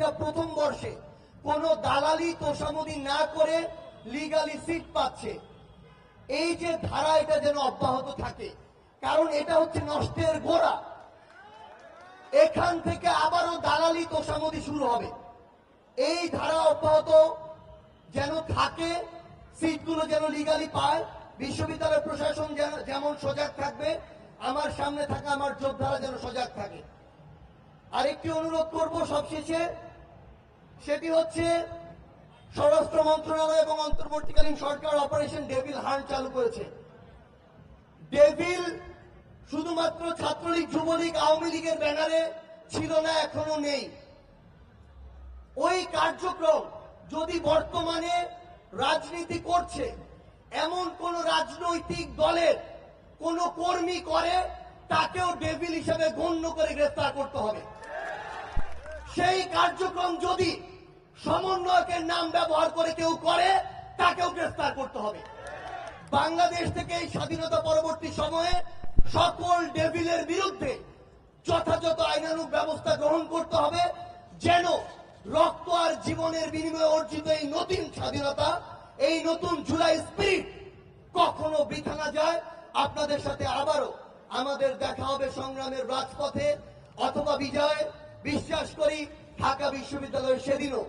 শিক্ষার্থীরা প্রথম বর্ষে কোনো দালালি তোষামোদি না করে লিগালি সিট পাচ্ছে, এই যে ধারা এটা যেন অব্যাহত থাকে, কারণ এটা হচ্ছে নষ্টের গোড়া। এখান থেকে আবারও দালালি তোষামোদি শুরু হবে। এই ধারা অব্যাহত যেন থাকে, সিটগুলো যেন লিগালি পায়, বিশ্ববিদ্যালয় প্রশাসন যেমন সজাগ থাকবে, আমার সামনে থাকা আমার যোদ্ধারা যেন সজাগ থাকে। আরেকটি অনুরোধ করব সবশেষে, সেটি হচ্ছে স্বরাষ্ট্র মন্ত্রণালয় এবং অন্তর্বর্তীকালীন সরকার অপারেশন ডেভিল হান্ট চালু করেছে। ডেভিল শুধুমাত্র ছাত্রলীগ, যুবলীগ, আওয়ামী লীগের ব্যানারে ছিল না, এখনো নেই। ওই কার্যক্রম যদি বর্তমানে রাজনীতি করছে এমন কোন রাজনৈতিক দলের কোন কর্মী করে, তাকেও ডেভিল হিসেবে গণ্য করে গ্রেফতার করতে হবে। সেই কার্যক্রম যদি সমন্বয়কের নাম ব্যবহার করে কেউ করে, তাকেও গ্রেফতার করতে হবে। বাংলাদেশ থেকে এই স্বাধীনতা পরবর্তী সময়ে সকল ডেভিলের বিরুদ্ধে যথাযথ আইনানুগ ব্যবস্থা গ্রহণ করতে হবে, যেন রক্ত আর জীবনের বিনিময়ে অর্জিত এই নতুন স্বাধীনতা, এই নতুন জুলাই স্পিরিট কখনো বৃথা না যায়। আপনাদের সাথে আবারও আমাদের দেখা হবে সংগ্রামের রাজপথে অথবা বিজয়। বিশ্বাস করি ঢাকা বিশ্ববিদ্যালয়ের সেদিনও